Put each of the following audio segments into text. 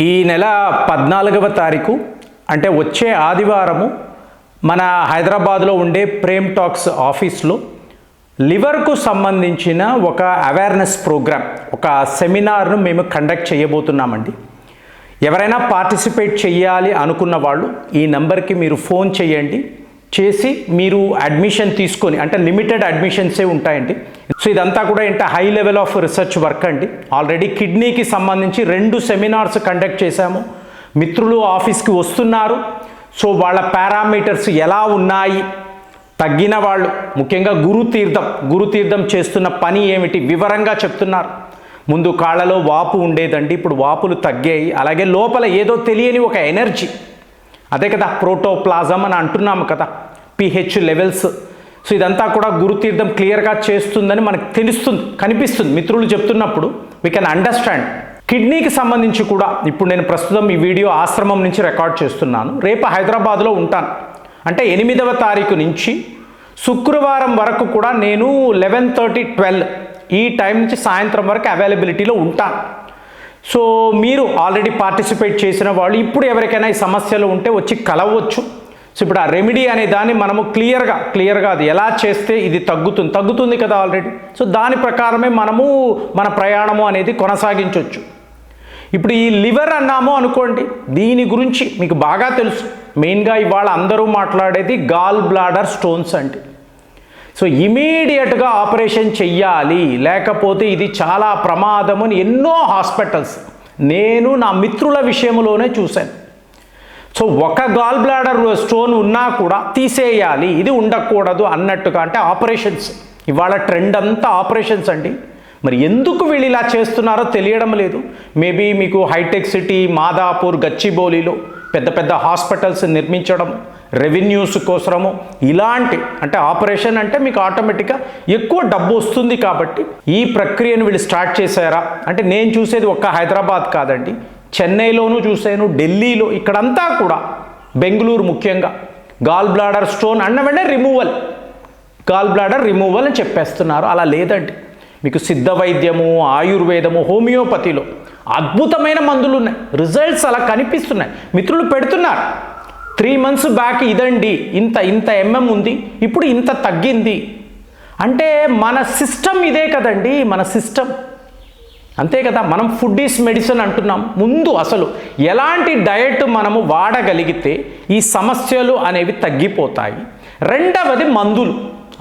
ఈ నెల 14వ తారీఖు అంటే వచ్చే ఆదివారము మన హైదరాబాద్లో ఉండే ప్రేమ్ టాక్స్ ఆఫీస్లో లివర్కు సంబంధించిన ఒక అవేర్నెస్ ప్రోగ్రామ్, ఒక సెమినార్ను మేము కండక్ట్ చేయబోతున్నామండి. ఎవరైనా పార్టిసిపేట్ చేయాలి అనుకున్న వాళ్ళు ఈ నెంబర్కి మీరు ఫోన్ చేయండి, చేసి మీరు అడ్మిషన్ తీసుకొని, అంటే లిమిటెడ్ అడ్మిషన్సే ఉంటాయండి. సో ఇదంతా కూడా ఏంటంటే high level of research work అండి. ఆల్రెడీ కిడ్నీకి సంబంధించి 2 సెమినార్స్ కండక్ట్ చేశాము. మిత్రులు ఆఫీస్కి వస్తున్నారు. సో వాళ్ళ పారామీటర్స్ ఎలా ఉన్నాయి, తగ్గిన వాళ్ళు ముఖ్యంగా గురుతీర్థం చేస్తున్న పని ఏమిటి వివరంగా చెప్తున్నారు. ముందు కాళ్ళలో వాపు ఉండేదండి, ఇప్పుడు వాపులు తగ్గాయి. అలాగే లోపల ఏదో తెలియని ఒక ఎనర్జీ, అదే కదా ప్రోటోప్లాజం అని అంటున్నాము కదా, pH లెవెల్స్. సో ఇదంతా కూడా గురుతీర్థం క్లియర్గా చేస్తుందని మనకు తెలుస్తుంది, కనిపిస్తుంది. మిత్రులు చెప్తున్నప్పుడు వీ కెన్ అండర్స్టాండ్. కిడ్నీకి సంబంధించి కూడా ఇప్పుడు నేను ప్రస్తుతం ఈ వీడియో ఆశ్రమం నుంచి రికార్డ్ చేస్తున్నాను. రేపు హైదరాబాద్లో ఉంటాను. అంటే 8వ తారీఖు నుంచి శుక్రవారం వరకు కూడా నేను 11:30, 12 ఈ టైం నుంచి సాయంత్రం వరకు అవైలబిలిటీలో ఉంటాను. సో మీరు ఆల్రెడీ పార్టిసిపేట్ చేసిన వాళ్ళు ఇప్పుడు ఎవరికైనా ఈ సమస్యలు ఉంటే వచ్చి కలవచ్చు. సో ఇప్పుడు ఆ రెమెడీ అనే దాన్ని మనము క్లియర్గా అది ఎలా చేస్తే ఇది తగ్గుతుంది కదా ఆల్రెడీ. సో దాని ప్రకారమే మనము మన ప్రయాణము అనేది కొనసాగించవచ్చు. ఇప్పుడు ఈ లివర్ అన్నాము అనుకోండి, దీని గురించి మీకు బాగా తెలుసు. మెయిన్గా ఇవాళ అందరూ మాట్లాడేది గాల్ బ్లాడర్ స్టోన్స్ అండి. సో ఇమీడియట్గా ఆపరేషన్ చెయ్యాలి, లేకపోతే ఇది చాలా ప్రమాదం అని ఎన్నో హాస్పిటల్స్ నేను నా మిత్రుల విషయంలోనే చూశాను. సో ఒక గాల్ బ్లాడర్ స్టోన్ ఉన్నా కూడా తీసేయాలి, ఇది ఉండకూడదు అన్నట్టుగా, అంటే ఆపరేషన్స్. ఇవాళ ట్రెండ్ అంతా ఆపరేషన్స్ అండి. మరి ఎందుకు వీళ్ళు ఇలా చేస్తున్నారో తెలియడం లేదు. మేబీ మీకు హైటెక్ సిటీ, మాదాపూర్, గచ్చిబౌలిలో పెద్ద హాస్పిటల్స్ నిర్మించడం, రెవెన్యూస్ కోసము ఇలాంటి, అంటే ఆపరేషన్ అంటే మీకు ఆటోమేటిక్గా ఎక్కువ డబ్బు వస్తుంది కాబట్టి ఈ ప్రక్రియను వీళ్ళు స్టార్ట్ చేశారా అంటే నేను చూసేది ఒక్క హైదరాబాద్ కాదండి, చెన్నైలోనూ చూశాను, ఢిల్లీలో, ఇక్కడంతా కూడా, బెంగళూరు ముఖ్యంగా గాల్ బ్లాడర్ స్టోన్ అన్న వెంటనే గాల్ బ్లాడర్ రిమూవల్ అని చెప్పేస్తున్నారు. అలా లేదండి. మీకు సిద్ధ వైద్యము, ఆయుర్వేదము, హోమియోపతిలో అద్భుతమైన మందులు ఉన్నాయి, రిజల్ట్స్ అలా కనిపిస్తున్నాయి. మిత్రులు పెడుతున్నారు. 3 months బ్యాక్ ఇదండి ఇంత ఉంది, ఇప్పుడు ఇంత తగ్గింది. అంటే మన సిస్టమ్ ఇదే కదండి, మన సిస్టమ్ అంతే కదా. మనం ఫుడ్ ఈస్ మెడిసిన్ అంటున్నాం. ముందు అసలు ఎలాంటి డయట్ మనము వాడగలిగితే ఈ సమస్యలు అనేవి తగ్గిపోతాయి. రెండవది మందులు,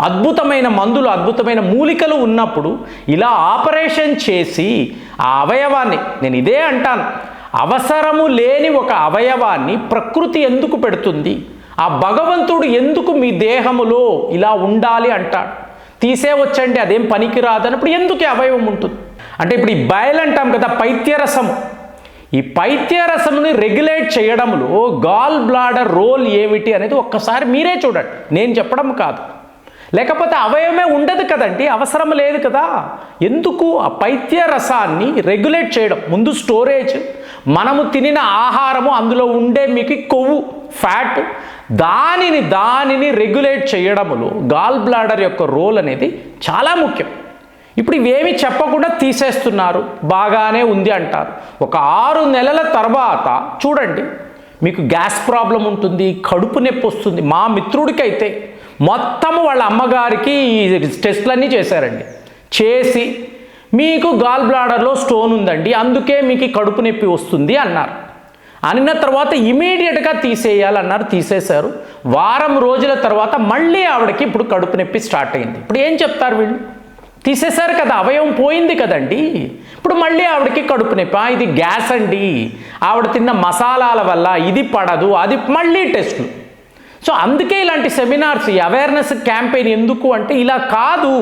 అద్భుతమైన మందులు, అద్భుతమైన మూలికలు ఉన్నప్పుడు ఇలా ఆపరేషన్ చేసి ఆ అవయవాన్ని, నేను ఇదే అంటాను, అవసరము లేని ఒక అవయవాన్ని ప్రకృతి ఎందుకు పెడుతుంది? ఆ భగవంతుడు ఎందుకు మీ దేహములో ఇలా ఉండాలి అంటాడు? తీసేవచ్చండి, అదేం పనికి రాదన్నప్పుడు ఎందుకు అవయవం ఉంటుంది? అంటే ఇప్పుడు ఈ బయలు అంటాం కదా, పైత్యరసము, ఈ పైత్యరసముని రెగ్యులేట్ చేయడంలో గాల్ బ్లాడర్ రోల్ ఏమిటి అనేది ఒక్కసారి మీరే చూడండి, నేను చెప్పడం కాదు. లేకపోతే అవయవమే ఉండదు కదండి, అవసరం లేదు కదా. ఎందుకు ఆ పైత్యరసాన్ని రెగ్యులేట్ చేయడం? ముందు స్టోరేజ్, మనము తినిన ఆహారము, అందులో ఉండే మీకు కొవ్వు, ఫ్యాట్, దానిని రెగ్యులేట్ చేయడంలో గాల్ బ్లాడర్ యొక్క రోల్ అనేది చాలా ముఖ్యం. ఇప్పుడు ఇవేమి చెప్పకుండా తీసేస్తున్నారు, బాగానే ఉంది అంటారు. ఒక 6 నెలల తర్వాత చూడండి, మీకు గ్యాస్ ప్రాబ్లం ఉంటుంది, కడుపు నొప్పి వస్తుంది. మా మిత్రుడికైతే మొత్తము వాళ్ళ అమ్మగారికి ఈ టెస్ట్లన్నీ చేశారండి. చేసి మీకు గాల్ బ్లాడర్లో స్టోన్ ఉందండి, అందుకే మీకు కడుపు నొప్పి వస్తుంది అన్నారు. అన్న తర్వాత ఇమీడియట్గా తీసేయాలన్నారు, తీసేశారు. వారం రోజుల తర్వాత మళ్ళీ ఆవిడకి ఇప్పుడు కడుపు నొప్పి స్టార్ట్ అయింది. ఇప్పుడు ఏం చెప్తారు వీళ్ళు? తీసేశారు కదా, అవయవం పోయింది కదండి, ఇప్పుడు మళ్ళీ ఆవిడకి కడుపు నొప్పి, ఇది గ్యాస్ అండి, ఆవిడ తిన్న మసాలాల వల్ల ఇది పడదు, అది మళ్ళీ టెస్టులు. సో అందుకే ఇలాంటి సెమినార్స్, ఈ అవేర్నెస్ క్యాంపెయిన్ ఎందుకు అంటే ఇలా కాదు,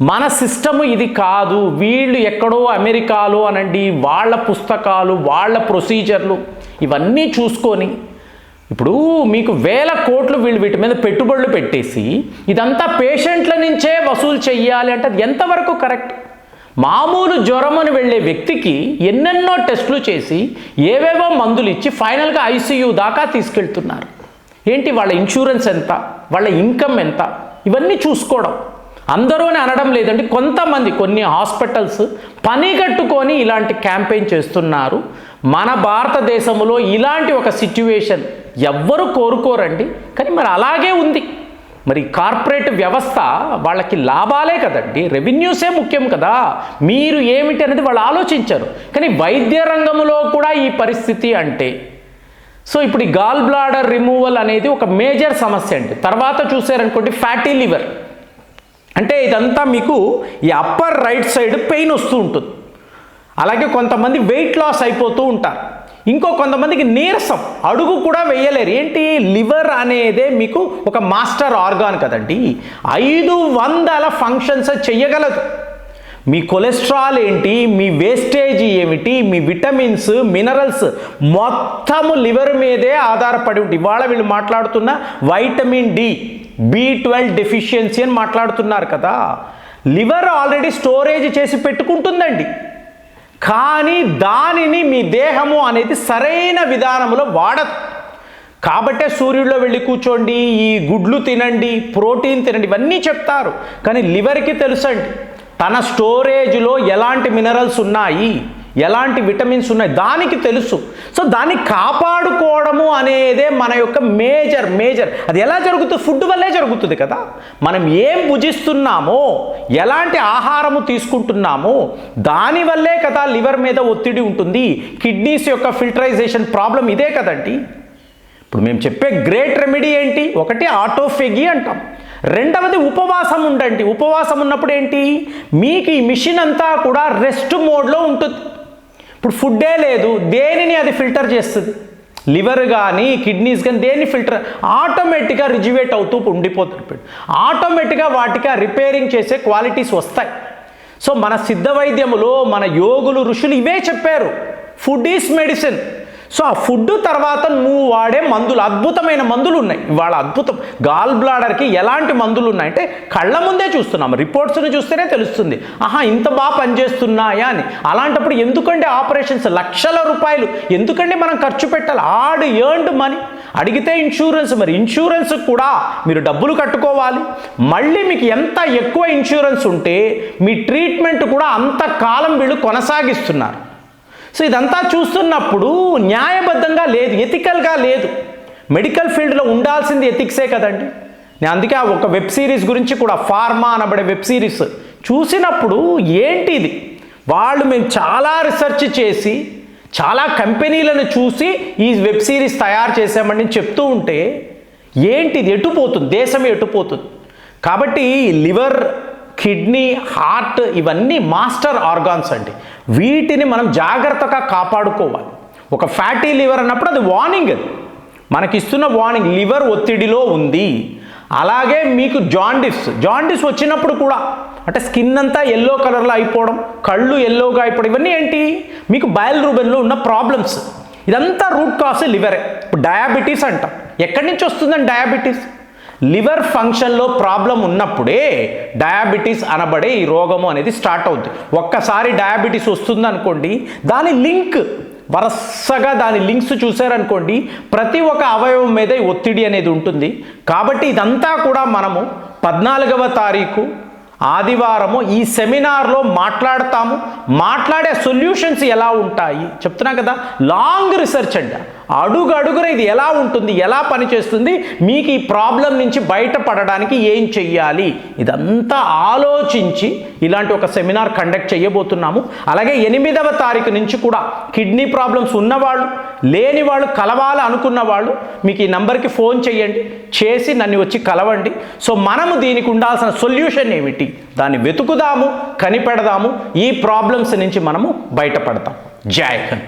మన సిస్టము ఇది కాదు. వీళ్ళు ఎక్కడో అమెరికాలో అనండి, వాళ్ళ పుస్తకాలు, వాళ్ళ ప్రొసీజర్లు ఇవన్నీ చూసుకొని ఇప్పుడు మీకు 1000 కోట్లు వీళ్ళు వీటి మీద పెట్టుబడులు పెట్టేసి ఇదంతా పేషెంట్ల నుంచే వసూలు చెయ్యాలి అంటే అది ఎంతవరకు కరెక్ట్? మామూలు జ్వరమని వెళ్ళే వ్యక్తికి ఎన్నెన్నో టెస్టులు చేసి ఏవేవో మందులు ఇచ్చి ఫైనల్గా ICU దాకా తీసుకెళ్తున్నారు. ఏంటి వాళ్ళ ఇన్సూరెన్స్ ఎంత, వాళ్ళ ఇన్కమ్ ఎంత, ఇవన్నీ చూసుకోవడం. అందరూ అని అనడం లేదండి, కొంతమంది కొన్ని హాస్పిటల్స్ పని కట్టుకొని ఇలాంటి క్యాంపెయిన్ చేస్తున్నారు. మన భారతదేశంలో ఇలాంటి ఒక సిట్యువేషన్ ఎవ్వరు కోరుకోరండి, కానీ మరి అలాగే ఉంది. మరి కార్పొరేట్ వ్యవస్థ వాళ్ళకి లాభాలే కదండి, రెవెన్యూసే ముఖ్యం కదా, మీరు ఏమిటి అనేది వాళ్ళు ఆలోచించారు. కానీ వైద్య రంగంలో కూడా ఈ పరిస్థితి అంటే, సో ఇప్పుడు ఈ గాల్ బ్లాడర్ రిమూవల్ అనేది ఒక మేజర్ సమస్య అండి. తర్వాత చూసారనుకోండి ఫ్యాటీ లివర్, అంటే ఇదంతా మీకు ఈ అప్పర్ రైట్ సైడ్ పెయిన్ వస్తూ ఉంటుంది. అలాగే కొంతమంది వెయిట్ లాస్ అయిపోతూ ఉంటారు. ఇంకో కొంతమందికి నీరసం, అడుగు కూడా వేయలేరు. ఏంటి, లివర్ అనేదే మీకు ఒక మాస్టర్ ఆర్గాన్ కదండి, 500 ఫంక్షన్స్ చేయగలదు. మీ కొలెస్ట్రాల్ ఏంటి, మీ వేస్టేజ్ ఏమిటి, మీ విటమిన్స్ మినరల్స్ మొత్తము లివర్ మీదే ఆధారపడి ఉంటుంది. ఇవాళ వీళ్ళు మాట్లాడుతున్న వైటమిన్ డి, B12 డెఫిషియన్సీ అని మాట్లాడుతున్నారు కదా, లివర్ ఆల్రెడీ స్టోరేజ్ చేసి పెట్టుకుంటుందండి. కానీ దానిని మీ దేహము అనేది సరైన విధానంలో వాడదు. కాబట్టే సూర్యుడిలో వెళ్ళి కూర్చోండి, ఈ గుడ్లు తినండి, ప్రోటీన్ తినండి, ఇవన్నీ చెప్తారు. కానీ లివర్కి తెలుసండి తన స్టోరేజ్లో ఎలాంటి మినరల్స్ ఉన్నాయి, ఎలాంటి విటమిన్స్ ఉన్నాయి, దానికి తెలుసు. సో దాన్ని కాపాడుకోవడము అనేదే మన యొక్క మేజర్. అది ఎలా జరుగుతుంది, ఫుడ్ వల్లే జరుగుతుంది కదా. మనం ఏం భుజిస్తున్నామో, ఎలాంటి ఆహారము తీసుకుంటున్నామో దానివల్లే కదా లివర్ మీద ఒత్తిడి ఉంటుంది. కిడ్నీస్ యొక్క ఫిల్టరైజేషన్ ప్రాబ్లం ఇదే కదండి. ఇప్పుడు మేము చెప్పే గ్రేట్ రెమెడీ ఏంటి, ఒకటి ఆటోఫెగి అంటాం, రెండవది ఉపవాసం ఉండండి. ఉపవాసం ఉన్నప్పుడు ఏంటి, మీకు ఈ మిషన్ అంతా కూడా రెస్ట్ మోడ్లో ఉంటుంది. ఇప్పుడు ఫుడ్డే లేదు, దేనిని అది ఫిల్టర్ చేస్తుంది, లివర్ కానీ కిడ్నీస్ కానీ దేన్ని ఫిల్టర్, ఆటోమేటిక్గా రిజ్యువేట్ అవుతూ ఉండిపోతుంది. ఆటోమేటిక్గా వాటికి ఆ రిపేరింగ్ చేసే క్వాలిటీస్ వస్తాయి. సో మన సిద్ధ వైద్యములో మన యోగులు ఋషులు ఇవే చెప్పారు, ఫుడ్ ఈజ్ మెడిసిన్. సో ఆ ఫుడ్ తర్వాత నువ్వు వాడే మందులు, అద్భుతమైన మందులు ఉన్నాయి ఇవాళ. అద్భుతం, గాల్ బ్లాడర్కి ఎలాంటి మందులు ఉన్నాయంటే కళ్ళ ముందే చూస్తున్నాం, రిపోర్ట్స్ని చూస్తేనే తెలుస్తుంది, ఆహా ఇంత బాగా పనిచేస్తున్నాయా అని. అలాంటప్పుడు ఎందుకండి ఆపరేషన్స్, లక్షల రూపాయలు ఎందుకండి మనం ఖర్చు పెట్టాలి, ఎర్న్డ్ మనీ. అడిగితే ఇన్సూరెన్స్, మరి ఇన్సూరెన్స్ కూడా మీరు డబ్బులు కట్టుకోవాలి. మళ్ళీ మీకు ఎంత ఎక్కువ ఇన్సూరెన్స్ ఉంటే మీ ట్రీట్మెంట్ కూడా అంత కాలం వీళ్ళు కొనసాగిస్తున్నారు. సో ఇదంతా చూస్తున్నప్పుడు న్యాయబద్ధంగా లేదు, ఎథికల్గా లేదు. మెడికల్ ఫీల్డ్లో ఉండాల్సింది ఎథిక్సే కదండి. నేను అందుకే ఒక వెబ్ సిరీస్ గురించి కూడా, ఫార్మా అనబడే వెబ్ సిరీస్ చూసినప్పుడు ఏంటి ఇది, వాళ్ళు మేము చాలా రీసెర్చ్ చేసి చాలా కంపెనీలను చూసి ఈ వెబ్ సిరీస్ తయారు చేసామని చెప్తూ ఉంటే ఏంటిది, ఎటుపోతుంది, దేశమే ఎటుపోతుంది. కాబట్టి లివర్, కిడ్నీ, హార్ట్ ఇవన్నీ మాస్టర్ ఆర్గాన్స్ అండి. వీటిని మనం జాగ్రత్తగా కాపాడుకోవాలి. ఒక ఫ్యాటీ లివర్ అన్నప్పుడు అది వార్నింగ్, అది మనకిస్తున్న వార్నింగ్, లివర్ ఒత్తిడిలో ఉంది. అలాగే మీకు జాండిస్ వచ్చినప్పుడు కూడా, అంటే స్కిన్ అంతా ఎల్లో కలర్లో అయిపోవడం, కళ్ళు ఎల్లోగా అయిపోవడం, ఇవన్నీ ఏంటి, మీకు బయల్ రూబెన్లో ఉన్న ప్రాబ్లమ్స్. ఇదంతా రూట్ కాజ్ లివరే. ఇప్పుడు డయాబెటీస్ అంటాం, ఎక్కడి నుంచి వస్తుందండి డయాబెటీస్, లివర్ ఫంక్షన్లో ప్రాబ్లం ఉన్నప్పుడే డయాబెటీస్ అనబడే ఈ రోగము అనేది స్టార్ట్ అవుతుంది. ఒక్కసారి డయాబెటీస్ వస్తుంది అనుకోండి, దాని లింక్ వరుసగా దాని లింక్స్ చూసారనుకోండి, ప్రతి ఒక్క అవయవం మీద ఒత్తిడి అనేది ఉంటుంది. కాబట్టి ఇదంతా కూడా మనము 14వ తారీఖు ఆదివారము ఈ సెమినార్లో మాట్లాడతాము. మాట్లాడే సొల్యూషన్స్ ఎలా ఉంటాయి చెప్తున్నా కదా, లాంగ్ రీసెర్చ్ అండి, అడుగడుగున ఇది ఎలా ఉంటుంది, ఎలా పనిచేస్తుంది, మీకు ఈ ప్రాబ్లం నుంచి బయటపడడానికి ఏం చెయ్యాలి, ఇదంతా ఆలోచించి ఇలాంటి ఒక సెమినార్ కండక్ట్ చేయబోతున్నాము. అలాగే 8వ తారీఖు నుంచి కూడా కిడ్నీ ప్రాబ్లమ్స్ ఉన్నవాళ్ళు, లేని వాళ్ళు, కలవాలి అనుకున్న వాళ్ళు మీకు ఈ నంబర్కి ఫోన్ చేయండి, చేసి నన్ను వచ్చి కలవండి. సో మనము దీనికి ఉండాల్సిన సొల్యూషన్ ఏమిటి, దాన్ని వెతుకుదాము, కనిపెడదాము, ఈ ప్రాబ్లమ్స్ నుంచి మనము బయటపడతాం. జై హింద్.